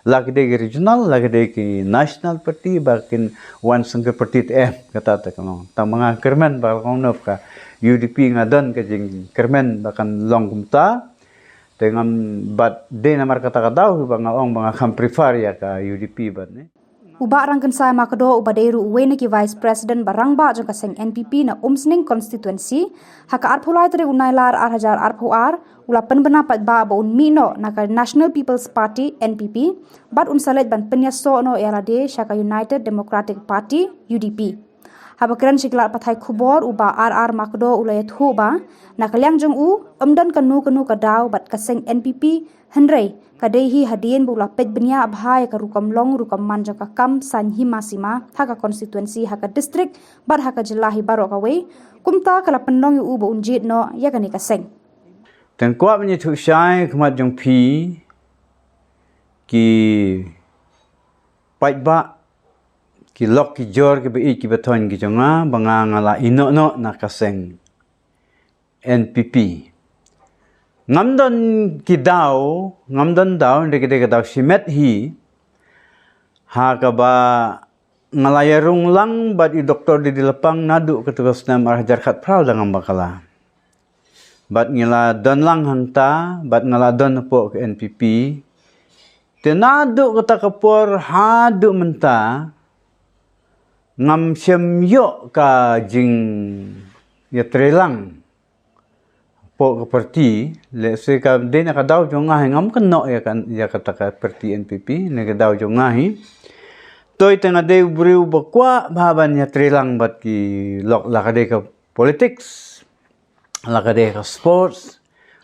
lagi deh regional, lagi deh ke national party, bahkan one single party kata kalau tang mga kermen bakal nop ka UDP ngadon ke jing kermen bahkan long kumta dengan bat de namar kata bang ong bang kam prefer ya ka UDP bat ne. Uba rangkan saya makado uba deru uwene ki Vice President barangba jangka seng NPP na umsning constituency haka arpulai tere unailar arhajar arpuar ula penbenapat ba unmino naka National People's Party NPP bat unsalet ban penyaso no erade shaka United Democratic Party UDP. Habakran siklar pathai khubor uba RR makdo ulayat huba nakaliang jong u kanu kadaw bat kaseng NPP hendrei kadehi hadien bula pej benia abhai ka rukam long rukam manja ka kam sanhi masima haka konstituensi haka district bat haka jelahi baro kawe kumta kala pendong yu uba unjit no yakani kaseng. Dan kuat punya tu syai kemat jong pi ki pait ba ki lok ki jor ki bei ki beton ki jonga banga ngala ino no na kaseng NPP ngamdon ki daw ngamdon daw ndeke daw simet hi ha ka ba ngalayarung lang bat i doktor di lepang nadu ketugas nam arhajar khat prau dengan bakala bat ngila don lang hangta bat ngala don po ke NPP tenadu kata kapor hadu menta ngam syem yo ka jing ya trelang po ke parti le se ka de na ka daw jonga ngam keno ya kan ya kata ka parti NPP ne ka daw jonga hi toy tengah de briu bakwa baban ya trelang bat ki lok la ka de ka politics la ka de ka sports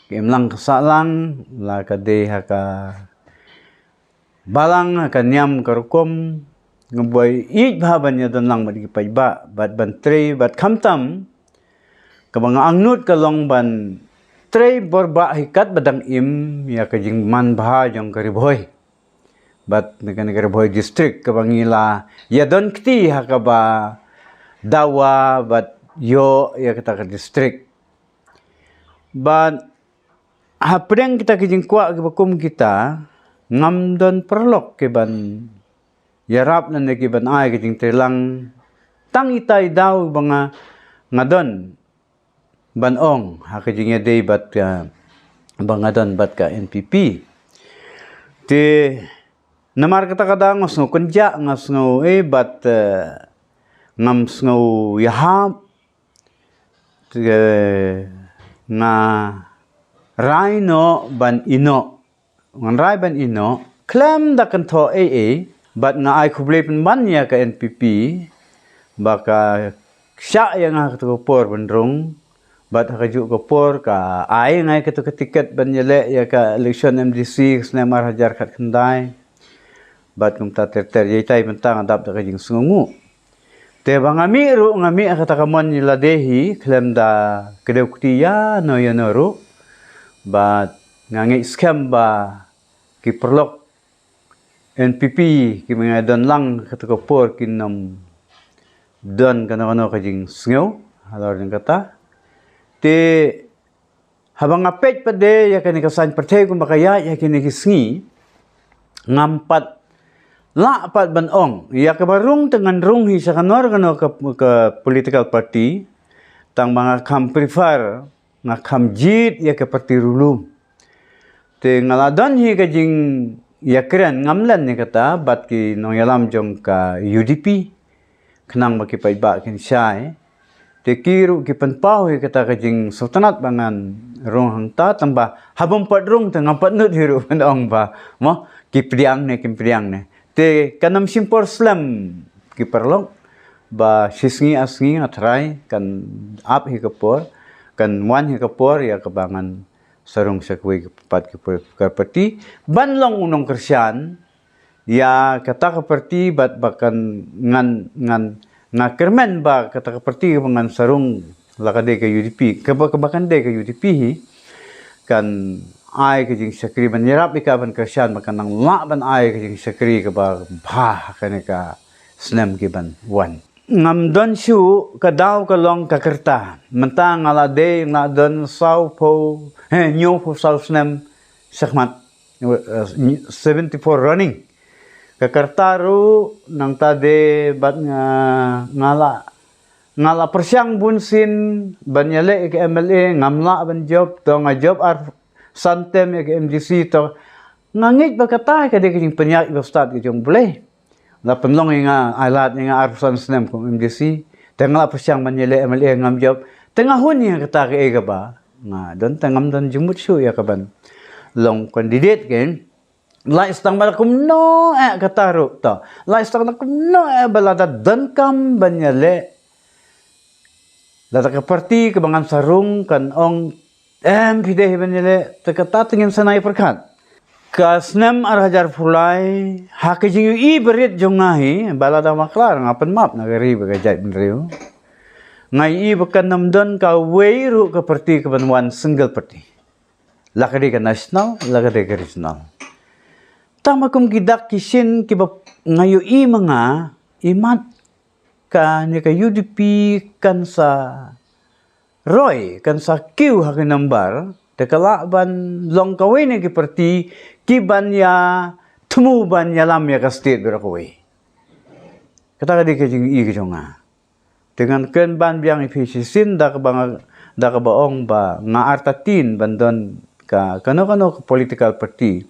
kim lang ka salang la ka de ka balang ka nyam ka rukom ngaboy ij baban ya don lang bat ki paiba bat bantre bat khamtam kabang angnut ka long ban tre borba hikat badang im ya ka jing man bha jong kariboy bat negara boy district kabangila ya don kti hakaba dawa bat yo ya kita ka district bat hapreng kita kijing kwa ke bakum kita ngam don perlok ke ban yarap na ki ban ai kijing telang tang itay daw banga ngadon banong hakijing ya day bat bangadon bat ka NPP te namar kata ngos ngo kunja ngos ngo bat ngam ngo yahap na raino ban ino ngan rai ban ino klam da kan tho bat nga ai khuble pen ban ya ka NPP baka sya yang ha to por bandrong bat ha ju ko por ka ai ngai ka to tiket ban yele ya ka election MDC snemar hajar khat khandai bat kum ta ter yaitai mentang adap da kajing sungu te bangami ru ngami kata kamon nila dehi klem da kedektia no yanoru bat ngangi scam ba ki perlok NPP ki mga don lang kata ko por kinam don kana kajing sungu halor ng kata te habang apet pa de ya kani kasan pertay kung bakaya ya kini kisngi ngampat la pat banong ya kabarung dengan rung hi sa kanor kano ka political party tang mga kam prefer nga kam jit ya ka parti rulum te ngaladon hi kajing yakren ngamlan ni kata bat ki nong yalam jong ka UDP kenang makipay ba kin siya te kiru ki panpaw hi kata kajing sultanat bangan rong hangta tamba habang padrong tang patnut hiru panong ba mo kipriang ne te kanam simpor slam ki perlong ba sisngi asngi atrai kan ap hi kapor kan wan hi kapor ya kabangan sarung sakwe pat ki parti banlong unong Krisyan ya kata ka parti bat bakan ngan kermen ba kata ka parti bangan sarung lakade ka UDP kabakan de ka UDP hi kan ai ka jing sakri ban yarap ikaban Krisyan makan nang la ban ai ka jing sakri ka ba bha ka snem ki ban wan ngam don shu ka daw ka long ka kerta mentang ala de na don sau po nyo po sau snem sakmat 74 running. Kakartaru nang tade bat ngala persyang bunsin banyale ke MLA ngamla ban job to nga job ar santem ke MDC to ngangit bakata ka de king penyak iba start ke jong boleh la penlong nga alat nga ar san snem ko MDC tengah persyang banyale MLA ngam job tengah hun yang kata ke ega ba nga don tengam don jumut syu ya kaban long candidate ken lai stang bala kumno kataru to lai stang kumno balada dankam banyale data ka parti kebangan sarung kan ong pideh banyale tekata tingin sanai perkat kasnem arhajar fulai hakijing i berit jongahi balada maklar ngapen map nagari bagajai benriu ngai i bekan namdon ka weiru ka parti kebanwan single party lakadi ka national lakadi ka regional tama kum gidak kisin kiba ngayo i mga imat ka ni ka UDP kan sa Roy kan sa Q hakin nambar tekalaban long kawin ni ki parti kiban ya tumuban ya lam ya ka state berakaway kata di ka jing i jonga dengan ken ban biang ifisisin da ka baong ba nga artatin bandon ka kano political party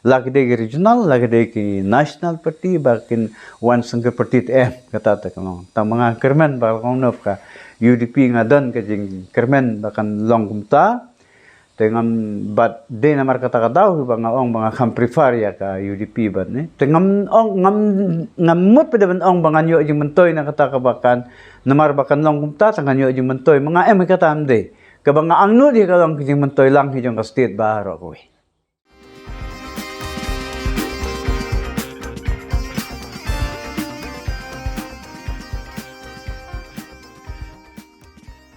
lagi de regional lagi de national party bakin one single party kata ta kano ta mga kermen ba kong nop ka UDP nga don ka jing kermen bakan long kumta dengan bat de namar kata daw ba nga ong mga kamprifaria ka UDP bat ni tengam ong ngamut pa daban ong banganyo jing mentoy na kata ka bakan namar bakan long kumta tanganyo jing mentoy mga kata amde kabang ang no di ka long jing mentoy lang hijong ka state baharo ko